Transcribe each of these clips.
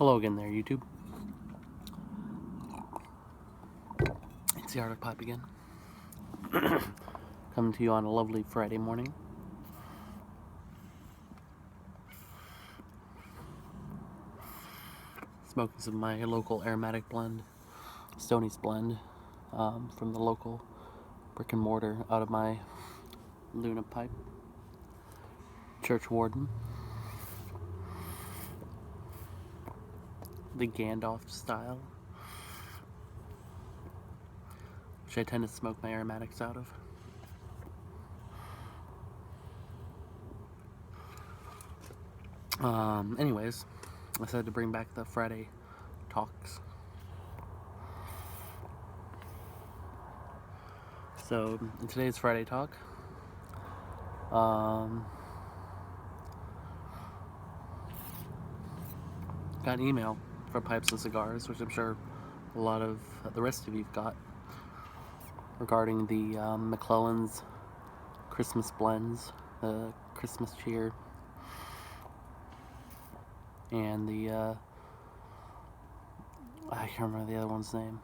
Hello again there, YouTube. It's the Arctic Pipe again. Coming to you on a lovely Friday morning. Smoking some of my local aromatic blend, Stoney's blend, from the local brick and mortar out of my Luna pipe. Church Warden. The Gandalf style, which I tend to smoke my aromatics out of. Anyways, I decided to bring back the Friday talks. So, in today's Friday talk, got an email from Pipes and Cigars, which I'm sure a lot of the rest of you've got, regarding the McClelland's Christmas blends, the Christmas cheer, and the I can't remember the other one's name.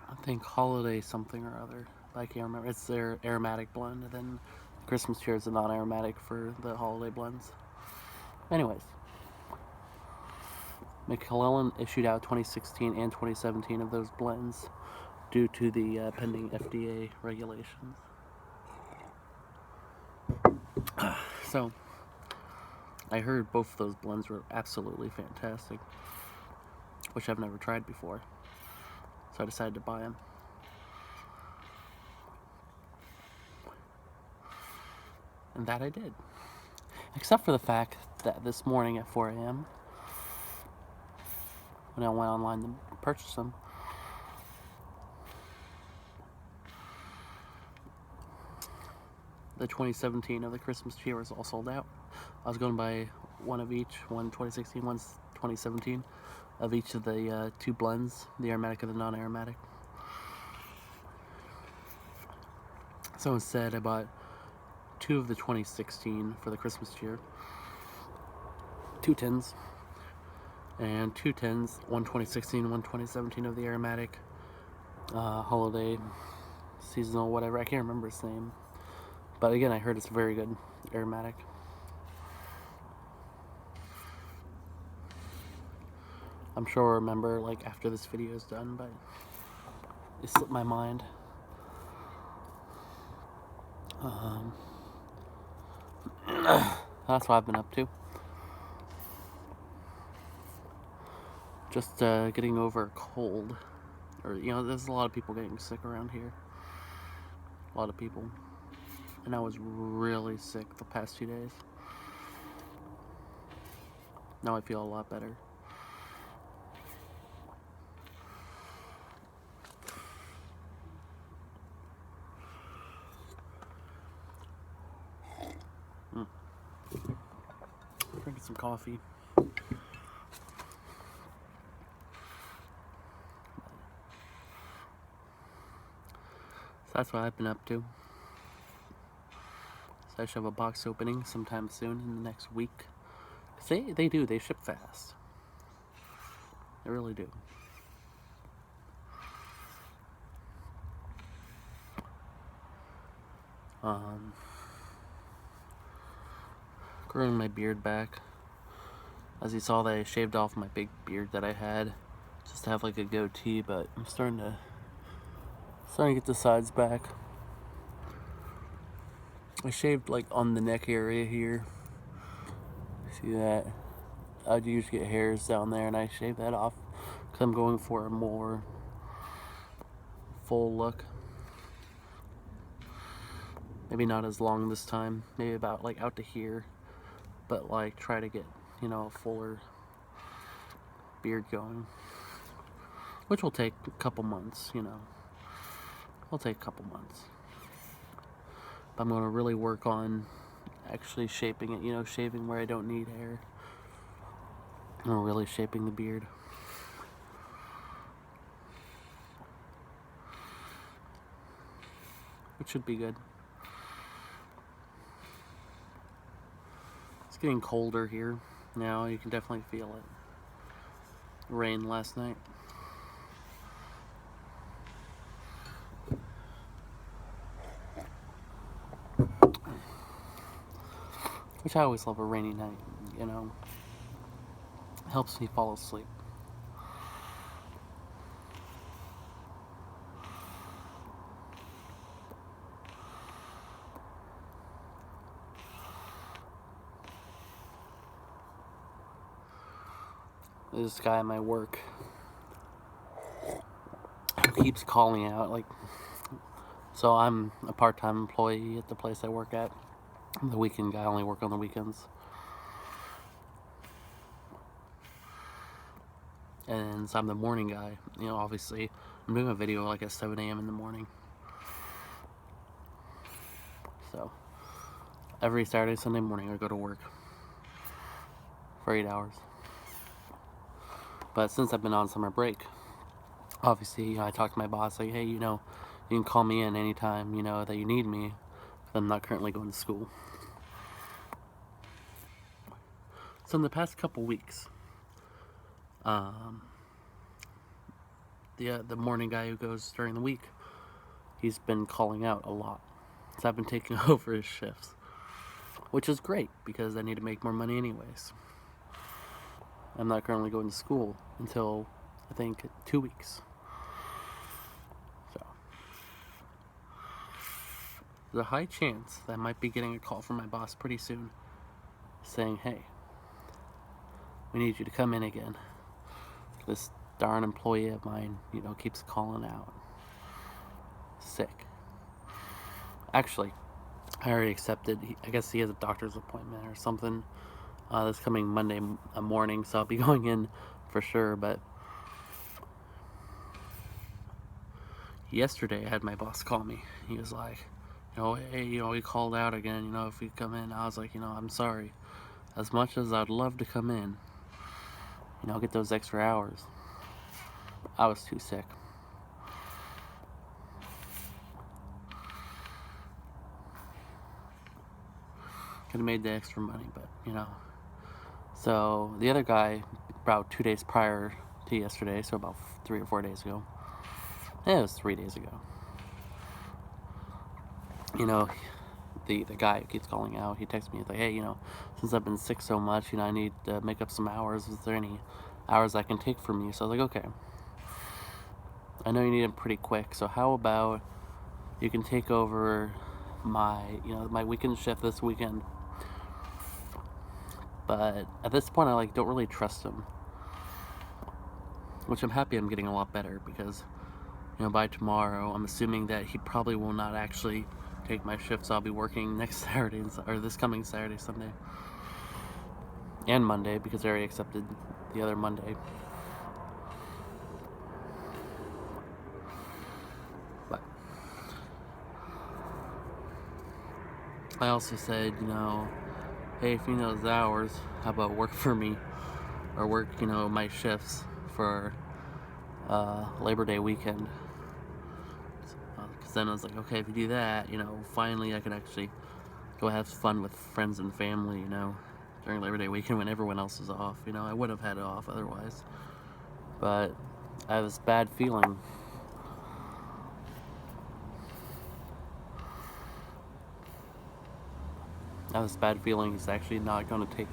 I think Holiday something or other. I can't remember. It's their aromatic blend, and then Christmas cheer is a non-aromatic for the holiday blends. Anyways, McClelland issued out 2016 and 2017 of those blends due to the pending FDA regulations. So, I heard both of those blends were absolutely fantastic, which I've never tried before. So I decided to buy them. And that I did. Except for the fact that this morning at 4 a.m., when I went online to purchase them, the 2017 of the Christmas cheer was all sold out. I was going to buy one of each, one 2016, one 2017, of each of the two blends, the aromatic and the non-aromatic. So instead, I bought two of the 2016 for the Christmas cheer, 2 tins, and 2 tins, one 2016, one 2017 of the aromatic, holiday, seasonal, whatever. I can't remember its name. But again, I heard it's very good aromatic. I'm sure I'll remember, like, after this video is done, but it slipped my mind. That's what I've been up to. Just getting over a cold. Or, you know, there's a lot of people getting sick around here. A lot of people. And I was really sick the past 2 days. Now I feel a lot better. Drinking some coffee. So that's what I've been up to. So I should have a box opening sometime soon in the next week. Cause they ship fast. They really do. Growing my beard back. As you saw, that I shaved off my big beard that I had, just to have like a goatee, but I'm starting to get the sides back. I shaved like on the neck area here. See that? I'd usually get hairs down there, and I shaved that off because I'm going for a more full look. Maybe not as long this time, maybe about like out to here, but like try to get, you know, a fuller beard going, which will take a couple months, you know. It'll take a couple months. But I'm going to really work on actually shaping it, you know, shaving where I don't need hair. And really shaping the beard. which should be good. It's getting colder here now. You can definitely feel it. Rain last night. Which I always love a rainy night, you know. Helps me fall asleep. This guy at my work who keeps calling out, like, so I'm a part-time employee at the place I work at. I'm the weekend guy, I only work on the weekends. And so I'm the morning guy. You know, obviously, I'm doing a video like at 7 a.m. in the morning. So, every Saturday, Sunday morning, I go to work for 8 hours. But since I've been on summer break, obviously, you know, I talk to my boss, like, hey, you know, you can call me in anytime, you know, that you need me. I'm not currently going to school. So in the past couple weeks, the morning guy who goes during the week, he's been calling out a lot. So I've been taking over his shifts, which is great because I need to make more money anyways. I'm not currently going to school until, I think, 2 weeks. So there's a high chance that I might be getting a call from my boss pretty soon saying, hey, we need you to come in again. This darn employee of mine, you know, keeps calling out sick. Actually, I already accepted. I guess he has a doctor's appointment or something this coming Monday morning, so I'll be going in for sure. But yesterday I had my boss call me. He was like, you know, hey, you know, we called out again, you know, if we come in. I was like, you know, I'm sorry. As much as I'd love to come in, you know, get those extra hours, I was too sick. Could have made the extra money, but, you know. So the other guy, about 2 days prior to yesterday, so about 3 or 4 days ago, it was 3 days ago, you know, the guy who keeps calling out, he texts me, he's like, hey, you know, since I've been sick so much, you know, I need to make up some hours. Is there any hours I can take from you? So I was like, okay, I know you need them pretty quick, so how about you can take over my, you know, my weekend shift this weekend. But at this point, I don't really trust him, which I'm happy I'm getting a lot better because, you know, by tomorrow, I'm assuming that he probably will not actually take my shifts. I'll be working next Saturday, or this coming Saturday, Sunday, and Monday, because I already accepted the other Monday. But I also said, you know, hey, if you know those hours, how about work for me, or work, you know, my shifts for Labor Day weekend. Because then I was like, okay, if you do that, you know, finally I can actually go have fun with friends and family, you know, during Labor Day weekend when everyone else is off. You know, I would have had it off otherwise. But I have this bad feeling. I have this bad feeling he's actually not going to take,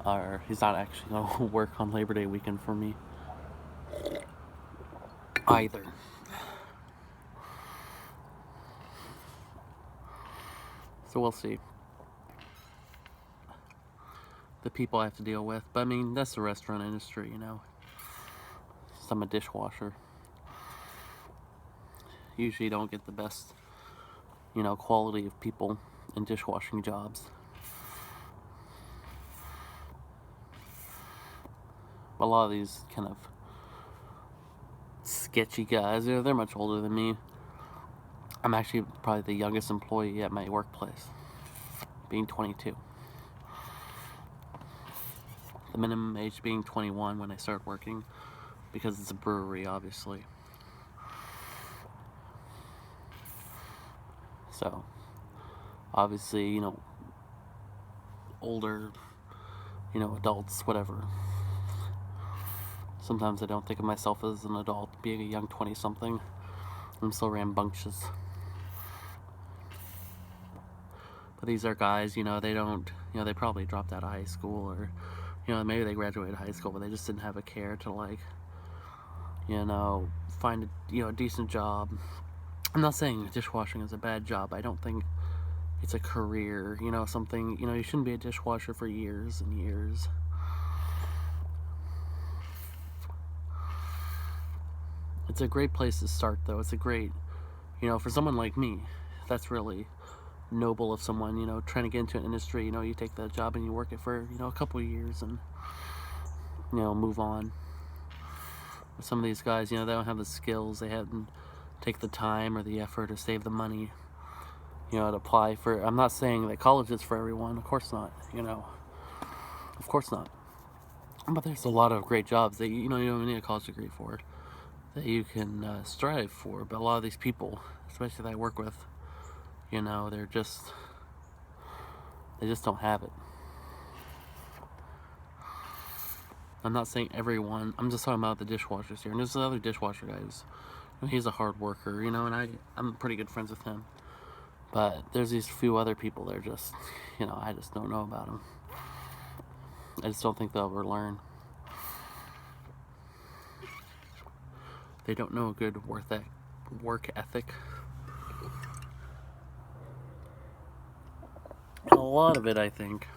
or he's not actually going to work on Labor Day weekend for me either. So we'll see. The people I have to deal with. But I mean, that's the restaurant industry, you know. So I'm a dishwasher. Usually don't get the best, you know, quality of people in dishwashing jobs. But a lot of these kind of sketchy guys, they're much older than me. I'm actually probably the youngest employee at my workplace, being 22. The minimum age being 21 when I start working, because it's a brewery, obviously. So, obviously, older, adults, whatever. Sometimes I don't think of myself as an adult, being a young 20-something. I'm still rambunctious. But these are guys, they don't, they probably dropped out of high school, or, maybe they graduated high school, but they just didn't have a care to, like, find a decent job. I'm not saying dishwashing is a bad job. I don't think it's a career, something, you shouldn't be a dishwasher for years and years. It's a great place to start, though. It's a great, for someone like me, that's really noble of someone, trying to get into an industry. You take that job and you work it for, a couple of years and, move on. Some of these guys, they don't have the skills, they haven't take the time or the effort or save the money, to apply for. I'm not saying that college is for everyone, of course not, of course not. But there's a lot of great jobs that you don't even need a college degree for, that you can strive for. But a lot of these people, especially that I work with, they just don't have it. I'm not saying everyone, I'm just talking about the dishwashers here. And there's another dishwasher guy he's a hard worker, and I'm pretty good friends with him. But there's these few other people that are just, I just don't know about them. I just don't think they'll ever learn. They don't know a good work ethic. And a lot of it, I think,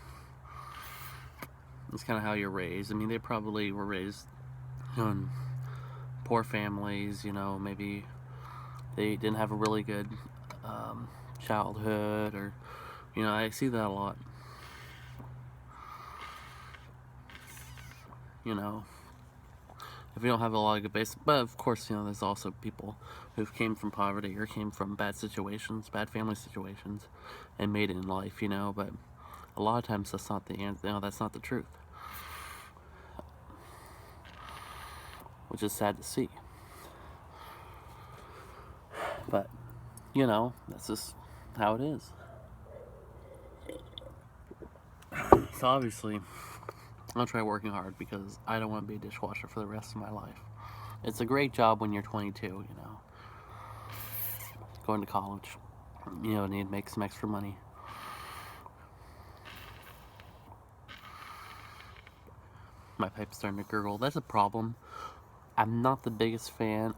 is kind of how you're raised. I mean, they probably were raised in poor families, maybe they didn't have a really good childhood, or, I see that a lot. If you don't have a lot of good base, but of course, there's also people who came from poverty or came from bad situations, bad family situations, and made it in life, but a lot of times that's not the answer, that's not the truth, which is sad to see. But, that's just how it is. So obviously, I'll try working hard because I don't want to be a dishwasher for the rest of my life. It's a great job when you're 22, going to college, need to make some extra money. My pipe's starting to gurgle. That's a problem. I'm not the biggest fan.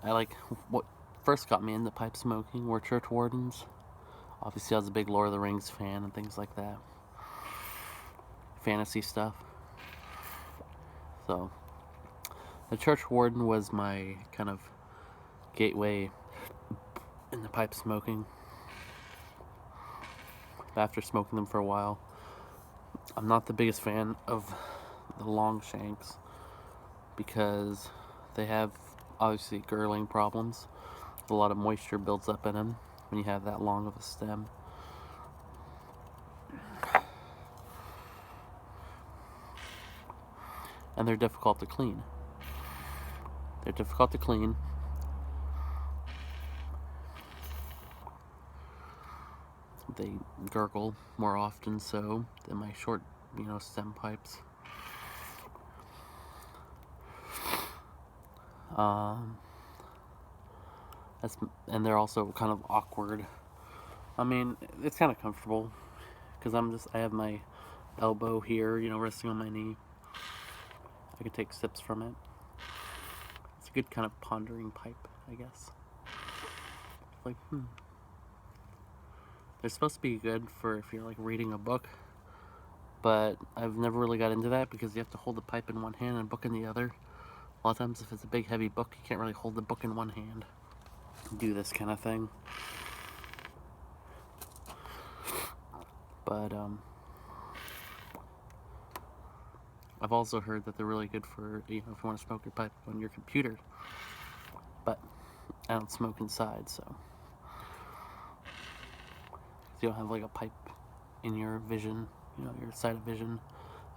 What first got me into pipe smoking were church wardens. Obviously, I was a big Lord of the Rings fan and things like that. Fantasy stuff. So, the church warden was my kind of gateway into pipe smoking. After smoking them for a while, I'm not the biggest fan of the long shanks because they have obviously gurgling problems. A lot of moisture builds up in them when you have that long of a stem. And they're difficult to clean. They gurgle more often so than my short, stem pipes. And they're also kind of awkward. I mean, it's kind of comfortable because I have my elbow here, resting on my knee. I can take sips from it. It's a good kind of pondering pipe, I guess. They're supposed to be good for if you're reading a book, but I've never really got into that because you have to hold the pipe in one hand and a book in the other. A lot of times if it's a big heavy book, you can't really hold the book in one hand. Do this kind of thing. But I've also heard that they're really good for, if you want to smoke your pipe on your computer. But I don't smoke inside, so you don't have a pipe in your vision, your side of vision.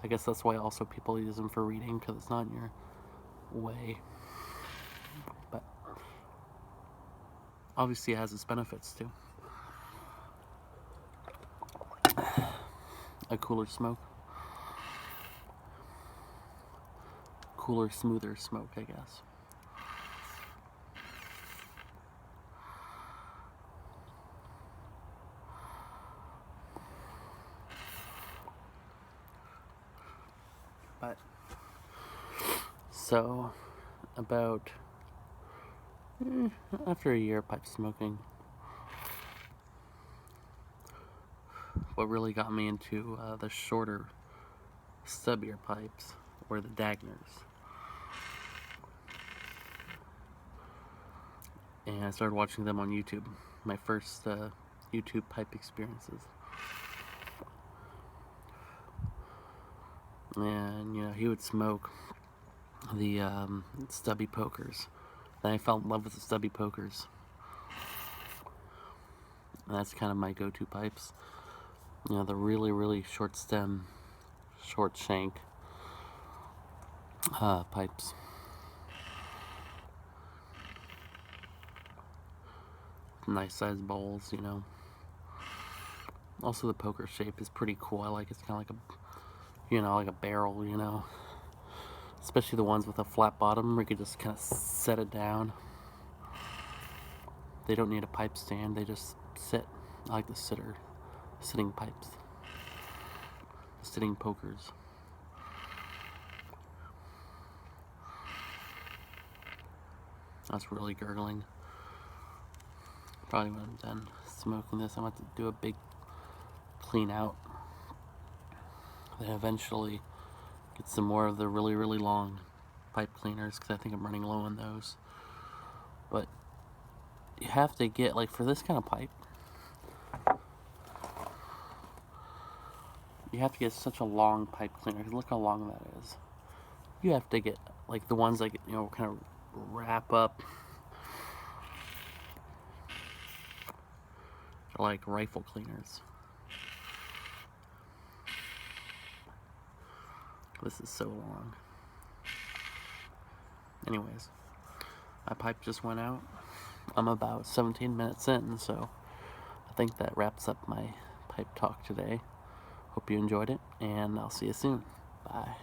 I guess that's why also people use them for reading, because it's not in your way. But obviously it has its benefits too. a cooler smoke. Cooler, smoother smoke, I guess. But so about after a year of pipe smoking, what really got me into the shorter stubbier pipes were the Dagners. And I started watching them on YouTube. My first YouTube pipe experiences. And you know, he would smoke the stubby pokers. Then I fell in love with the stubby pokers. And that's kind of my go-to pipes. You know, the really, really short stem, short shank pipes. Nice sized bowls, you know. Also, the poker shape is pretty cool. I like it. It's kind of like a, you know, like a barrel, you know. Especially the ones with a flat bottom where you could just kind of set it down. They don't need a pipe stand, they just sit. I like the sitting pipes. Sitting pokers. That's really gurgling. Probably when I'm done smoking this, I'm going to do a big clean out. Then eventually get some more of the really, really long pipe cleaners because I think I'm running low on those. But you have to get, like, for this kind of pipe, you have to get such a long pipe cleaner. Look how long that is. You have to get, like, the ones that, you know, kind of wrap up. They're like rifle cleaners. This is so long. Anyways, my pipe just went out. I'm about 17 minutes in, so I think that wraps up my pipe talk today. Hope you enjoyed it, and I'll see you soon. Bye.